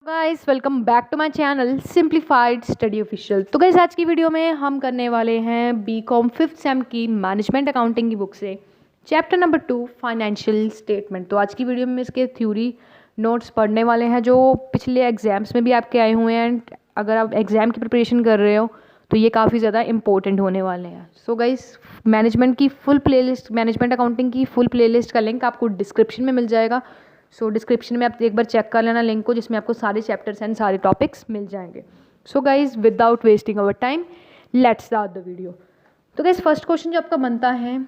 Guys welcome back to my channel Simplified Study Official. तो guys आज की video में हम करने वाले हैं बीकॉम 5th सेम की मैनेजमेंट अकाउंटिंग की बुक से चैप्टर नंबर 2 फाइनेंशियल स्टेटमेंट। तो आज की वीडियो में इसके थ्योरी नोट्स पढ़ने वाले हैं जो पिछले एग्जाम्स में भी आपके आए हुए हैं एंड अगर आप एग्ज़ाम की प्रिपरेशन कर रहे हो तो ये काफ़ी ज़्यादा इंपॉर्टेंट होने वाले हैं। सो गाइस मैनेजमेंट की फुल प्लेलिस्ट, मैनेजमेंट अकाउंटिंग की फुल प्लेलिस्ट का लिंक आपको डिस्क्रिप्शन में मिल जाएगा। सो डिस्क्रिप्शन में आप एक बार चेक कर लेना लिंक को, जिसमें आपको सारे चैप्टर्स एंड सारे टॉपिक्स मिल जाएंगे। So guys without wasting our time let's start the video. तो गाइज फर्स्ट क्वेश्चन जो आपका बनता है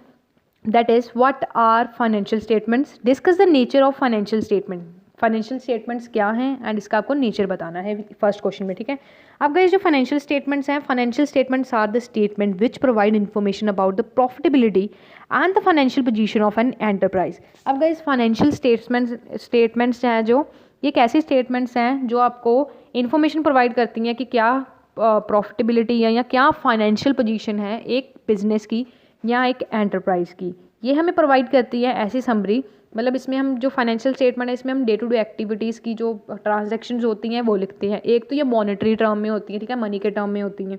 that is what are financial statements, discuss the nature of financial statement. Financial statements क्या हैं एंड इसका आपको नेचर बताना है फर्स्ट क्वेश्चन में, ठीक है। अब गाइस जो फाइनेंशियल स्टेटमेंट्स हैं, financial statements are the statement which provide information about the profitability and the financial position of an enterprise. अब गाइस फाइनेंशियल स्टेटमेंट्स हैं जो ये एक ऐसी स्टेटमेंट्स हैं जो आपको इन्फॉर्मेशन प्रोवाइड करती हैं कि क्या प्रॉफिटेबिलिटी है या क्या फाइनेंशियल पोजीशन है एक बिजनेस की या एक एंटरप्राइज की। ये हमें प्रोवाइड करती है ऐसी समरी, मतलब इसमें हम जो फाइनेंशियल स्टेटमेंट है इसमें हम डे टू डे एक्टिविटीज़ की जो ट्रांजैक्शंस होती हैं वो लिखते हैं। एक तो ये मॉनेटरी टर्म में होती है, ठीक है, मनी के टर्म में होती हैं।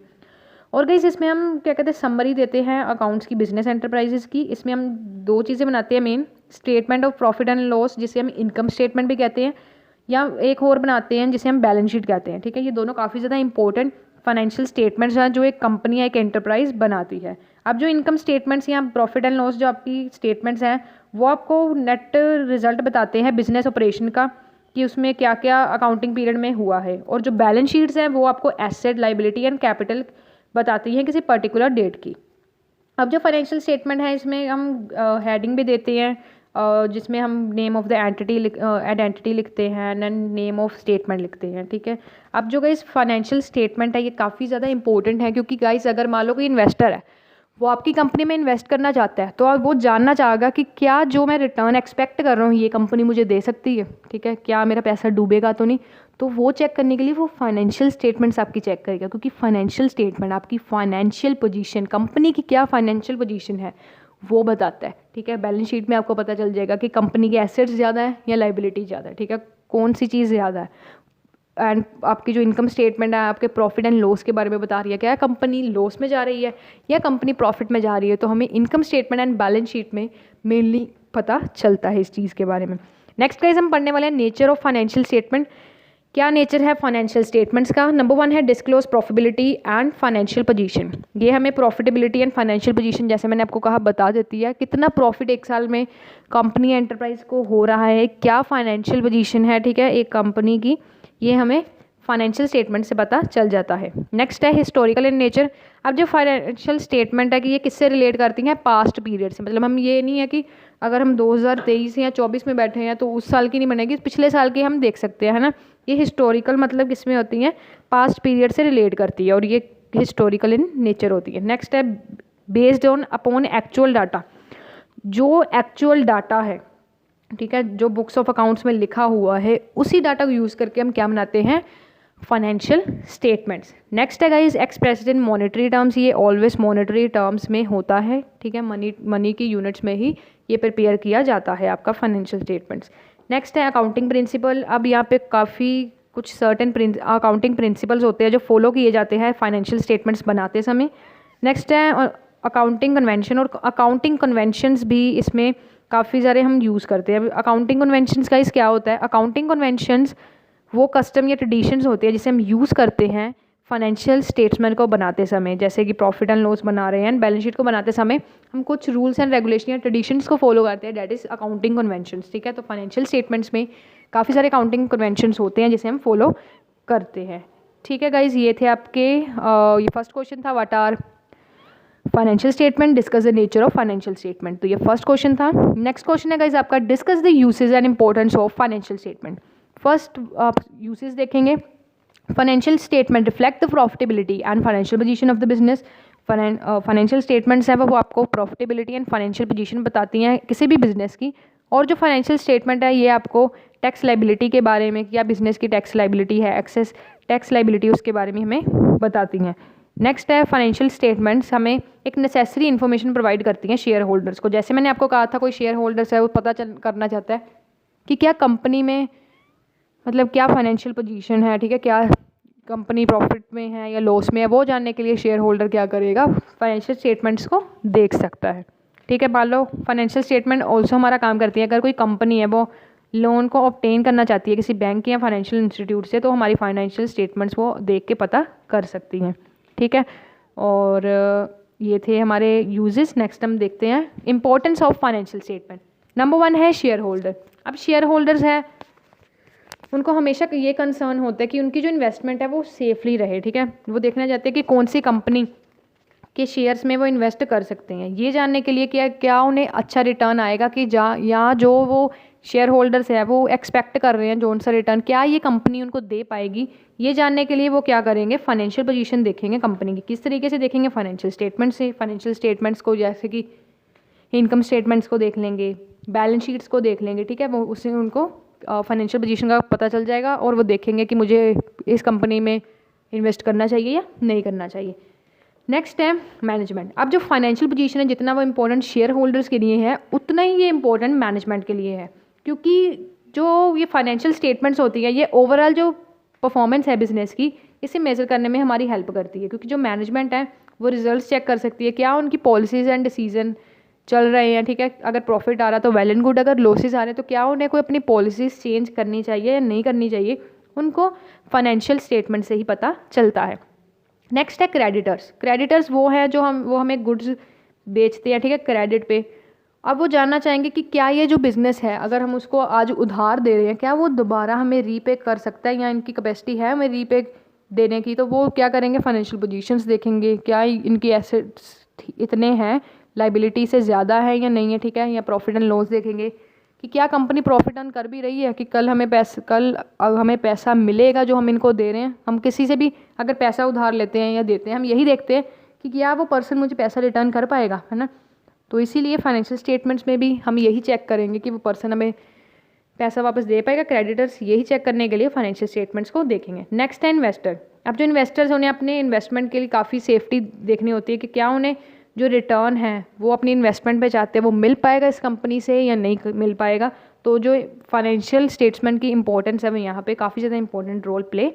और गाइस इसमें हम क्या कहते हैं समरी देते हैं अकाउंट्स की, बिजनेस एंटरप्राइजेस की। इसमें हम दो चीज़ें बनाते हैं main, statement of profit and loss जिसे हम इनकम स्टेटमेंट भी कहते हैं, या एक और बनाते हैं जिसे हम बैलेंस शीट कहते हैं, ठीक है। ये दोनों काफ़ी ज़्यादा इंपॉर्टेंट फाइनेंशियल स्टेटमेंट्स हैं जो एक कंपनी या एक एंटरप्राइज बनाती है। अब जो इनकम स्टेटमेंट्स या प्रॉफिट एंड लॉस जो आपकी स्टेटमेंट्स हैं वो आपको नेट रिजल्ट बताते हैं बिजनेस ऑपरेशन का कि उसमें क्या क्या अकाउंटिंग पीरियड में हुआ है। और जो बैलेंस शीट्स हैं वो आपको एसेट, लायबिलिटी एंड कैपिटल बताती हैं किसी पर्टिकुलर डेट की। अब जो फाइनेंशियल स्टेटमेंट है इसमें हम हेडिंग भी देते हैं जिसमें हम नेम ऑफ द एंटिटी लिखते हैं एंड नेम ऑफ स्टेटमेंट लिखते हैं, ठीक है। अब जो गाइस फाइनेंशियल स्टेटमेंट है ये काफ़ी ज़्यादा इंपॉर्टेंट है क्योंकि गाइस अगर मान लो कोई इन्वेस्टर है वो आपकी कंपनी में इन्वेस्ट करना चाहता है तो अब वो जानना चाहेगा कि क्या जो मैं रिटर्न एक्सपेक्ट कर रहा हूँ ये कंपनी मुझे दे सकती है, ठीक है, क्या मेरा पैसा डूबेगा तो नहीं। तो वो चेक करने के लिए वो फाइनेंशियल स्टेटमेंट्स आपकी चेक करेगा क्योंकि फाइनेंशियल स्टेटमेंट आपकी फाइनेंशियल पोजीशन, कंपनी की क्या फाइनेंशियल पोजीशन है वो बताता है, ठीक है। बैलेंस शीट में आपको पता चल जाएगा कि कंपनी के एसेट्स ज़्यादा है या लायबिलिटी ज़्यादा है, ठीक है, कौन सी चीज़ ज़्यादा है। एंड आपकी जो इनकम स्टेटमेंट है आपके प्रॉफिट एंड लॉस के बारे में बता रही है, क्या कंपनी लॉस में जा रही है या कंपनी प्रॉफिट में जा रही है। तो हमें income statement and balance sheet में मेनली पता चलता है इस चीज़ के बारे में। नेक्स्ट गाइस हम पढ़ने वाले हैं नेचर ऑफ फाइनेंशियल स्टेटमेंट। क्या नेचर है फाइनेंशियल स्टेटमेंट्स का। नंबर 1 है disclose profitability and financial position. ये हमें प्रॉफिटेबिलिटी एंड फाइनेंशियल पोजीशन जैसे मैंने आपको कहा बता देती है, कितना प्रॉफिट एक साल में कंपनी एंटरप्राइज को हो रहा है, क्या फाइनेंशियल पोजीशन है, ठीक है, एक कंपनी की। ये हमें फाइनेंशियल स्टेटमेंट से पता चल जाता है। नेक्स्ट है हिस्टोरिकल इन नेचर। अब जो फाइनेंशियल स्टेटमेंट है कि ये किससे रिलेट करती हैं, पास्ट पीरियड से। मतलब हम ये नहीं है कि अगर हम 2023 या 24 में बैठे हैं तो उस साल की नहीं बनेगी, पिछले साल की हम देख सकते हैं, है ना। ये हिस्टोरिकल मतलब किसमें होती हैं, पास्ट पीरियड से रिलेट करती है और ये हिस्टोरिकल इन नेचर होती है। नेक्स्ट है based on upon actual data. जो एक्चुअल डाटा है, ठीक है, जो बुक्स ऑफ अकाउंट्स में लिखा हुआ है उसी डाटा को यूज़ करके हम क्या बनाते हैं, फाइनेंशियल स्टेटमेंट्स। नेक्स्ट है guys expressed in monetary terms. ये ऑलवेज मॉनेटरी टर्म्स में होता है, ठीक है, मनी की यूनिट्स में ही ये प्रिपेयर किया जाता है आपका फाइनेंशियल स्टेटमेंट्स। नेक्स्ट है अकाउंटिंग प्रिंसिपल। अब यहाँ पे काफ़ी कुछ सर्टेन अकाउंटिंग प्रिंसिपल्स होते हैं जो फॉलो किए जाते हैं फाइनेंशियल स्टेटमेंट्स बनाते समय। नेक्स्ट है अकाउंटिंग कन्वेंशन, और अकाउंटिंग कन्वेंशंस भी इसमें काफ़ी सारे हम यूज़ करते हैं। अकाउंटिंग कन्वेंशंस का इस क्या होता है, अकाउंटिंग कन्वेंशंस वो कस्टम या ट्रेडिशंस होते हैं जिसे हम यूज़ करते हैं फाइनेंशियल स्टेटमेंट को बनाते समय। जैसे कि प्रॉफिट एंड लॉस बना रहे हैं, बैलेंस शीट को बनाते समय हम कुछ रूल्स एंड रेगुलेशन या ट्रेडिशंस को फॉलो करते हैं, दैट इज़ अकाउंटिंग कन्वेंशंस, ठीक है। तो फाइनेंशियल स्टेटमेंट्स में काफ़ी सारे अकाउंटिंग कन्वेंशंस होते हैं जिसे हम फॉलो करते हैं, ठीक है गाइज। ये थे आपके ये फर्स्ट क्वेश्चन था, what are financial statement, discuss the nature of financial statement. तो ये फर्स्ट क्वेश्चन था। नेक्स्ट क्वेश्चन है गाइज आपका discuss the usage and importance of financial statement. First आप यूसेज देखेंगे। Financial statement reflect the profitability and financial position of the business. Financial statements हैं वो आपको प्रॉफिटेबिलिटी एंड फाइनेंशियल पोजीशन बताती हैं किसी भी बिजनेस की। और जो फाइनेंशियल स्टेटमेंट है ये आपको टैक्स लाइबिलिटी के बारे में, क्या बिजनेस की टैक्स लाइबिलिटी है, एक्सेस टैक्स लाइबिलिटी, उसके बारे में हमें बताती हैं। नेक्स्ट है फाइनेंशियल स्टेटमेंट्स हमें एक नेसेसरी इन्फॉर्मेशन प्रोवाइड करती हैं शेयर होल्डर्स को। जैसे मैंने आपको कहा था कोई शेयर होल्डर्स है वो पता करना चाहता है कि क्या कंपनी में मतलब क्या फाइनेंशियल पोजीशन है, ठीक है, क्या कंपनी प्रॉफिट में है या लॉस में है, वो जानने के लिए शेयर होल्डर क्या करेगा, फाइनेंशियल स्टेटमेंट्स को देख सकता है। ठीक है, मान लो फाइनेंशियल स्टेटमेंट ऑल्सो हमारा काम करती है। अगर कोई कंपनी है वो लोन को ऑब्टेन करना चाहती है किसी बैंक या फाइनेंशियल इंस्टीट्यूट से, तो हमारी फाइनेंशियल स्टेटमेंट्स वो देख के पता कर सकती हैं। ठीक है, और ये थे हमारे यूजेस। नेक्स्ट हम देखते हैं importance of financial statement. Number 1 है शेयर होल्डर। अब शेयर होल्डर्स है, उनको हमेशा ये कंसर्न होता है कि उनकी जो इन्वेस्टमेंट है वो सेफली रहे। ठीक है, वो देखना चाहते हैं कि कौन सी कंपनी के शेयर्स में वो इन्वेस्ट कर सकते हैं। ये जानने के लिए क्या उन्हें अच्छा रिटर्न आएगा कि या जो वो शेयर होल्डर्स है वो एक्सपेक्ट कर रहे हैं जो सा रिटर्न, क्या ये कंपनी उनको दे पाएगी। ये जानने के लिए वो क्या करेंगे, फाइनेंशियल पोजीशन देखेंगे कंपनी की। किस तरीके से देखेंगे, फाइनेंशियल स्टेटमेंट से। फाइनेंशियल स्टेटमेंट्स को जैसे कि इनकम स्टेटमेंट्स को देख लेंगे, बैलेंस शीट्स को देख लेंगे। ठीक है, वो उससे उनको फाइनेंशियल पोजीशन का पता चल जाएगा और वो देखेंगे कि मुझे इस कंपनी में इन्वेस्ट करना चाहिए या नहीं करना चाहिए। नेक्स्ट है मैनेजमेंट। अब जो फाइनेंशियल पोजीशन है, जितना वो इम्पोर्टेंट शेयर होल्डर्स के लिए है उतना ही ये इम्पोर्टेंट मैनेजमेंट के लिए है, क्योंकि जो ये फाइनेंशियल स्टेटमेंट्स होती है ये ओवरऑल जो परफॉर्मेंस है बिजनेस की, इसे मेजर करने में हमारी हेल्प करती है। क्योंकि जो मैनेजमेंट है वो रिजल्ट्स चेक कर सकती है, क्या उनकी पॉलिसीज़ एंड डिसीजन चल रहे हैं। ठीक है, अगर प्रॉफिट आ रहा तो वेल एंड गुड, अगर लॉसेस आ रहे हैं तो क्या उन्हें कोई अपनी पॉलिसीज़ चेंज करनी चाहिए या नहीं करनी चाहिए, उनको फाइनेंशियल स्टेटमेंट से ही पता चलता है। नेक्स्ट है क्रेडिटर्स। क्रेडिटर्स वो है जो वो हमें गुड्स बेचते हैं, ठीक है, क्रेडिट पे। अब वो जानना चाहेंगे कि क्या ये जो बिज़नेस है, अगर हम उसको आज उधार दे रहे हैं, क्या वो दोबारा हमें रीपे कर सकता है या इनकी कैपेसिटी है हमें रीपे देने की। तो वो क्या करेंगे, फाइनेंशियल पोजीशंस देखेंगे, क्या इनकी एसेट्स इतने हैं, लाइबिलिटी से ज़्यादा है या नहीं है। ठीक है, या प्रॉफिट एंड लॉस देखेंगे कि क्या कंपनी प्रॉफिट अर्न कर भी रही है, कि कल हमें पैसा मिलेगा जो हम इनको दे रहे हैं। हम किसी से भी अगर पैसा उधार लेते हैं या देते हैं, हम यही देखते हैं कि क्या वो पर्सन मुझे पैसा रिटर्न कर पाएगा, है ना। तो इसीलिए फाइनेंशियल स्टेटमेंट्स में भी हम यही चेक करेंगे कि वो पर्सन हमें पैसा वापस दे पाएगा। क्रेडिटर्स यही चेक करने के लिए फाइनेंशियल स्टेटमेंट्स को देखेंगे। नेक्स्ट है इन्वेस्टर। अब जो इन्वेस्टर्स उन्हें अपने इन्वेस्टमेंट के लिए काफ़ी सेफ्टी देखनी होती है कि क्या उन्हें जो रिटर्न है वो अपनी इन्वेस्टमेंट पे चाहते हैं वो मिल पाएगा इस कंपनी से या नहीं मिल पाएगा। तो जो फाइनेंशियल स्टेटमेंट की इंपॉर्टेंस है वो यहाँ पे काफ़ी ज़्यादा इंपॉर्टेंट रोल प्ले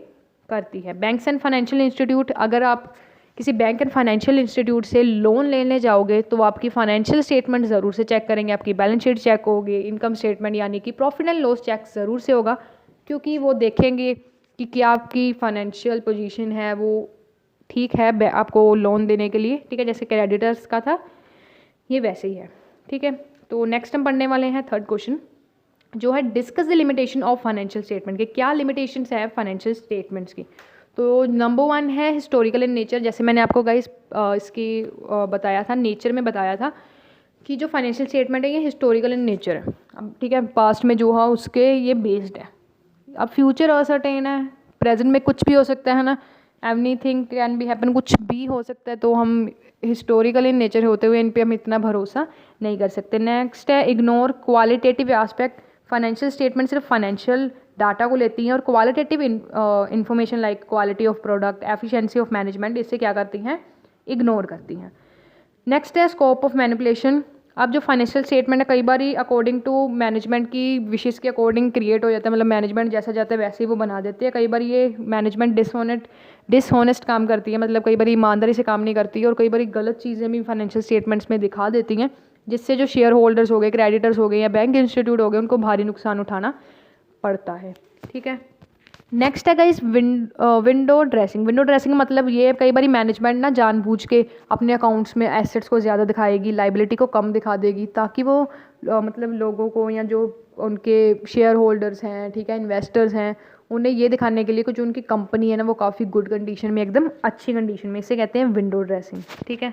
करती है। बैंक्स एंड फाइनेंशियल इंस्टीट्यूट, अगर आप किसी बैंक एंड फाइनेंशियल इंस्टीट्यूट से लोन लेने जाओगे तो आपकी फाइनेंशियल स्टेटमेंट ज़रूर से चेक करेंगे, आपकी बैलेंस शीट चेक होगी, इनकम स्टेटमेंट यानी कि प्रॉफिट एंड लॉस चेक ज़रूर से होगा, क्योंकि वो देखेंगे कि क्या आपकी फाइनेंशियल पोजीशन है वो ठीक है आपको लोन देने के लिए। ठीक है, जैसे क्रेडिटर्स का था ये वैसे ही है। ठीक है, तो नेक्स्ट हम पढ़ने वाले हैं थर्ड क्वेश्चन, जो है discuss the limitation of financial statement के। क्या लिमिटेशंस है फाइनेंशियल स्टेटमेंट्स की। तो नंबर 1 है हिस्टोरिकल इन नेचर। जैसे मैंने आपको गाइस इसकी बताया था, नेचर में बताया था कि जो फाइनेंशियल स्टेटमेंट है ये हिस्टोरिकल इन नेचर है। अब ठीक है, पास्ट में जो है उसके ये बेस्ड है। अब फ्यूचर असर्टेन है, प्रेजेंट में कुछ भी हो सकता है ना, एवरीथिंग कैन बी हैपन, कुछ भी हो सकता है। तो हम हिस्टोरिकल इन नेचर होते हुए इन पे हम इतना भरोसा नहीं कर सकते। नेक्स्ट है ignore qualitative aspect. Financial statement सिर्फ फाइनेंशियल डाटा को लेती हैं और qualitative information like quality of product, efficiency of management, इससे क्या करती हैं, इग्नोर करती हैं। नेक्स्ट है स्कोप ऑफ मैनिपुलेशन। अब जो फाइनेंशियल स्टेटमेंट है कई बार ही अकॉर्डिंग टू मैनेजमेंट की विशेष के अकॉर्डिंग क्रिएट हो जाता है, मतलब मैनेजमेंट जैसा चाहता है वैसे ही वो बना देती है। कई बार ये मैनेजमेंट डिसऑनेस्ट काम करती है, मतलब कई बार ईमानदारी से काम नहीं करती है और कई बार गलत चीज़ें भी फाइनेंशियल स्टेटमेंट्स में दिखा देती हैं, जिससे जो शेयर होल्डर्स हो गए, क्रेडिटर्स हो गए या बैंक इंस्टीट्यूट हो गए, उनको भारी नुकसान उठाना पड़ता है। ठीक है, नेक्स्ट है guys window dressing. Window dressing मतलब ये कई बार मैनेजमेंट ना जानबूझ के अपने अकाउंट्स में एसेट्स को ज़्यादा दिखाएगी, लाइबिलिटी को कम दिखा देगी, ताकि वो मतलब लोगों को या जो उनके शेयर होल्डर्स हैं, ठीक है, इन्वेस्टर्स हैं, उन्हें ये दिखाने के लिए कि जो उनकी कंपनी है ना वो काफ़ी गुड कंडीशन में, एकदम अच्छी कंडीशन में, इसे कहते हैं विंडो ड्रेसिंग। ठीक है,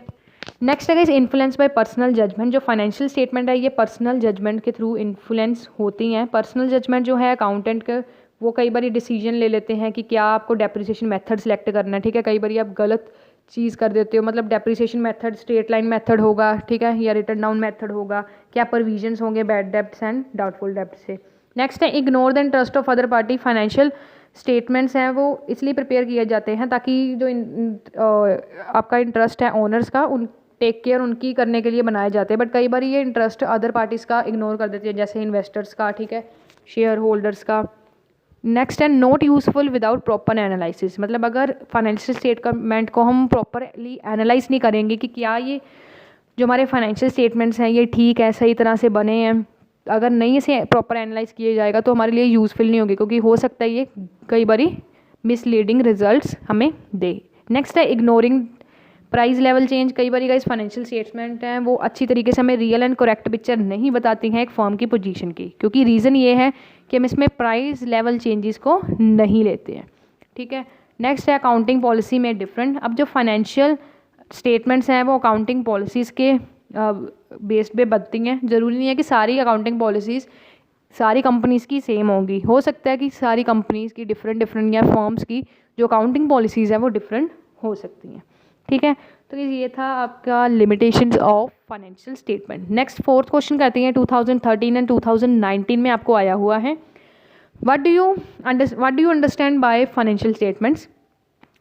नेक्स्ट है guys influence by personal judgement. जो फाइनेंशियल स्टेटमेंट है ये पर्सनल जजमेंट के थ्रू इन्फ्लुएंस होती हैं। पर्सनल जजमेंट जो है अकाउंटेंट का, वो कई बार डिसीजन ले लेते हैं कि क्या आपको डेप्रिसिएशन मेथड सेलेक्ट करना है। ठीक है, कई बार आप गलत चीज़ कर देते हो, मतलब depreciation method straight line method होगा, ठीक है, या रिटर्न डाउन मेथड होगा, क्या प्रोविजंस होंगे बैड डेब्ट्स एंड डाउटफुल डेब्ट से। नेक्स्ट है ignore the interest of other party. Financial statements हैं वो इसलिए प्रिपेयर किए जाते हैं ताकि जो आपका इंटरेस्ट है ओनर्स का, उन टेक केयर उनकी करने के लिए बनाए जाते हैं। बट कई बार ये इंटरेस्ट अदर पार्टीज़ का इग्नोर कर देती है, जैसे इन्वेस्टर्स का, ठीक है, शेयर होल्डर्स का, नेक्स्ट है not useful without proper analysis, मतलब अगर फाइनेंशियल स्टेटमेंट को हम प्रॉपरली एनालाइज नहीं करेंगे कि क्या ये जो हमारे फाइनेंशियल स्टेटमेंट्स हैं ये ठीक है, सही तरह से बने हैं, अगर नहीं इसे प्रॉपर एनालाइज किया जाएगा तो हमारे लिए यूज़फुल नहीं होगी, क्योंकि हो सकता है ये कई बारी मिसलीडिंग रिजल्ट्स हमें दे। नेक्स्ट है इग्नोरिंग प्राइस लेवल चेंज। कई बार गाइस फाइनेंशियल स्टेटमेंट हैं वो अच्छी तरीके से हमें रियल एंड करेक्ट पिक्चर नहीं बताती हैं एक फर्म की पोजीशन की, क्योंकि रीज़न ये है कि हम इसमें प्राइस लेवल चेंजेस को नहीं लेते हैं, ठीक है। नेक्स्ट है अकाउंटिंग पॉलिसी में डिफरेंट। अब जो फाइनेंशियल स्टेटमेंट्स हैं वो अकाउंटिंग पॉलिसीज़ के बेस्ड पे बनती हैं। ज़रूरी नहीं है कि सारी अकाउंटिंग पॉलिसीज़ सारी कंपनीज़ की सेम होंगी, हो सकता है कि सारी कंपनीज़ की डिफरेंट या फर्म्स की जो अकाउंटिंग पॉलिसीज़ हैं वो डिफरेंट हो सकती हैं, ठीक है। तो ये था आपका limitations of financial statement. Next fourth question करते हैं 2013 एंड 2019 में आपको आया हुआ है, what do you understand by financial statements,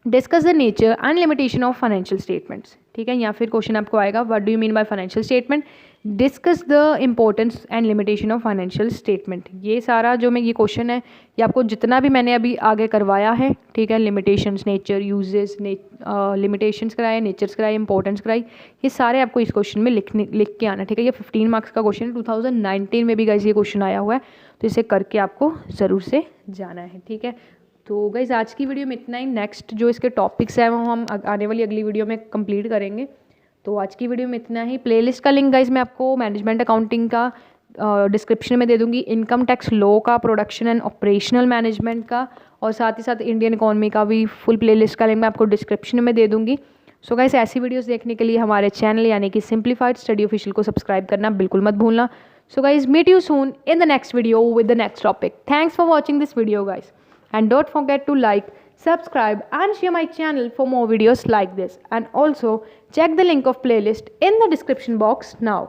discuss the nature and limitation of financial statements, ठीक है। या फिर क्वेश्चन आपको आएगा what do you mean by financial statement, discuss the importance and limitation of financial statement. ये सारा जो मैं ये क्वेश्चन है ये आपको जितना भी मैंने अभी आगे करवाया है, ठीक है, लिमिटेशंस, नेचर, यूजेस, लिमिटेशंस कराए, नेचर्स कराए, इंपॉर्टेंस कराई, ये सारे आपको इस क्वेश्चन में लिख के आना, ठीक है। ये 15 मार्क्स का क्वेश्चन है, 2019 में भी गाइस ये क्वेश्चन आया हुआ है, तो इसे करके आपको ज़रूर से जाना है, ठीक है। तो गाइस आज की वीडियो में इतना ही। नेक्स्ट जो इसके टॉपिक्स हैं वो हम आने वाली अगली वीडियो में कंप्लीट करेंगे। तो आज की वीडियो में इतना ही। प्लेलिस्ट का लिंक गाइस मैं आपको मैनेजमेंट अकाउंटिंग का डिस्क्रिप्शन में दे दूंगी, इनकम टैक्स लॉ का, प्रोडक्शन एंड ऑपरेशनल मैनेजमेंट का, और साथ ही साथ इंडियन इकोनॉमी का भी फुल प्लेलिस्ट का लिंक मैं आपको डिस्क्रिप्शन में दे दूंगी। सो गाइस ऐसी वीडियोस देखने के लिए हमारे चैनल यानी कि सिंप्लीफाइड स्टडी ऑफिशियल को सब्सक्राइब करना बिल्कुल मत भूलना। So guys meet you soon in the next video with the next topic. Thanks for watching this video guys, and don't forget to like, subscribe and share my channel for more videos like this, and also check the link of playlist in the description box now.